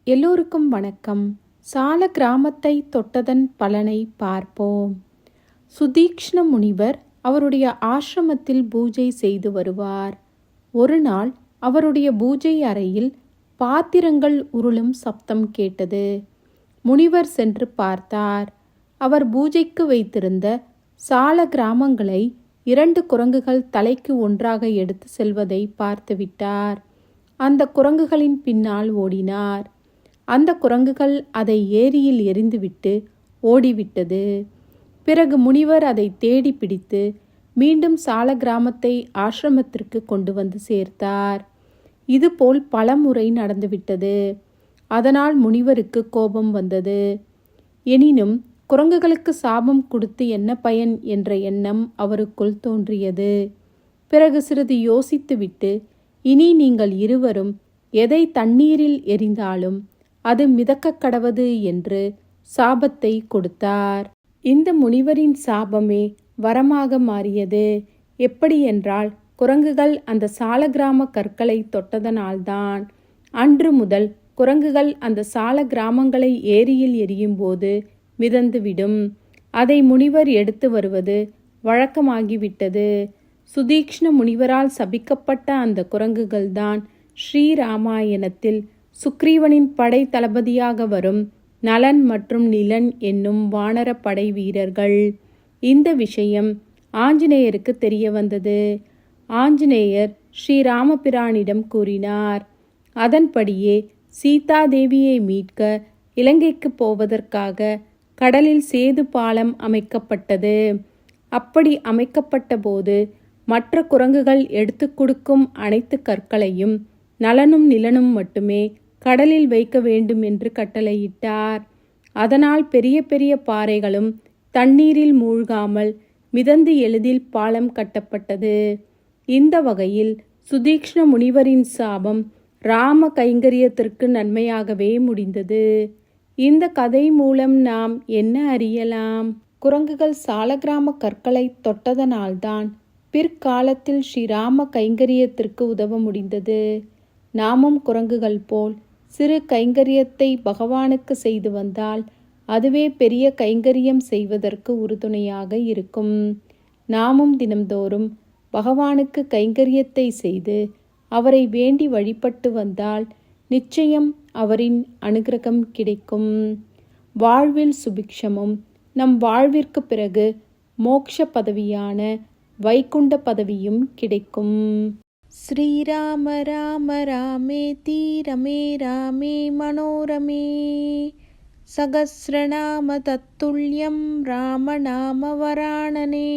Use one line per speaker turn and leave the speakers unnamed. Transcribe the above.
எல்லோருக்கும் வணக்கம். சால கிராமத்தை தொட்டதன் பலனை பார்ப்போம். சுதீக்ஷ்ண முனிவர் அவருடைய ஆசிரமத்தில் பூஜை செய்து வருவார். ஒரு நாள் அவருடைய பூஜை அறையில் பாத்திரங்கள் உருளும் சப்தம் கேட்டது. முனிவர் சென்று பார்த்தார். அவர் பூஜைக்கு வைத்திருந்த சால கிராமங்களை 2 குரங்குகள் தலைக்கு ஒன்றாக எடுத்து செல்வதை பார்த்துவிட்டார். அந்த குரங்குகளின் பின்னால் ஓடினார். அந்த குரங்குகள் அதை ஏரியில் எறிந்துவிட்டு ஓடிவிட்டது. பிறகு முனிவர் அதை தேடி பிடித்து மீண்டும் சால கிராமத்தை ஆசிரமத்திற்கு கொண்டு வந்து சேர்த்தார். இதுபோல் பல முறை நடந்துவிட்டது. அதனால் முனிவருக்கு கோபம் வந்தது. எனினும் குரங்குகளுக்கு சாபம் கொடுத்து என்ன பயன் என்ற எண்ணம் அவருக்குள் தோன்றியது. பிறகு சிறிது யோசித்துவிட்டு, இனி நீங்கள் இருவரும் எதை தண்ணீரில் எறிந்தாலும் அது மிதக்கக் கடவது என்று சாபத்தை கொடுத்தார். இந்த முனிவரின் சாபமே வரமாக மாறியது. எப்படி என்றால், குரங்குகள் அந்த சால கிராம கற்களை தொட்டதனால்தான். அன்று முதல் குரங்குகள் அந்த சால கிராமங்களை ஏரியில் எறியும்போது மிதந்துவிடும். அதை முனிவர் எடுத்து வருவது வழக்கமாகிவிட்டது. சுதீக்ஷ்ண முனிவரால் சபிக்கப்பட்ட அந்த குரங்குகள்தான் ஸ்ரீராமாயணத்தில் சுக்ரீவனின் படை தளபதியாக வரும் நலன் மற்றும் நிலன் என்னும் வானர படை வீரர்கள். இந்த விஷயம் ஆஞ்சநேயருக்கு தெரிய வந்தது. ஆஞ்சநேயர் ஸ்ரீராமபிரானிடம் கூறினார். அதன்படியே சீதாதேவியை மீட்க இலங்கைக்கு போவதற்காக கடலில் சேது பாலம் அமைக்கப்பட்டது. அப்படி அமைக்கப்பட்ட போது மற்ற குரங்குகள் எடுத்து கொடுக்கும் அனைத்து கற்களையும் நலனும் நிலனும் மட்டுமே கடலில் வைக்க வேண்டும் என்று கட்டளையிட்டார். அதனால் பெரிய பெரிய பாறைகளும் தண்ணீரில் மூழ்காமல் மிதந்து எளிதில் பாலம் கட்டப்பட்டது. இந்த வகையில் சுதீக்ஷ்ண முனிவரின் சாபம் ராம கைங்கரியத்திற்கு நன்மையாகவே முடிந்தது. இந்த கதை மூலம் நாம் என்ன அறியலாம்? குரங்குகள் சாலக்கிராம கற்களை தொட்டதனால்தான் பிற்காலத்தில் ஸ்ரீராம கைங்கரியத்திற்கு உதவ முடிந்தது. நாமும் குரங்குகள் போல் சிறு கைங்கரியத்தை பகவானுக்கு செய்து வந்தால் அதுவே பெரிய கைங்கரியம் செய்வதற்கு உறுதுணையாக இருக்கும். நாமும் தினம்தோறும் பகவானுக்கு கைங்கரியத்தை செய்து அவரை வேண்டி வழிபட்டு வந்தால் நிச்சயம் அவரின் அனுகிரகம் கிடைக்கும். வாழ்வில் சுபிக்ஷமும் நம் வாழ்விற்கு பிறகு மோக்ஷ பதவியான வைகுண்ட பதவியும் கிடைக்கும். ஸ்ரீராம ராம ராமேதி ரமே ராமே மனோரமே சகஸ்ரநாம தத்துல்யம் ராமநாம வராணனே.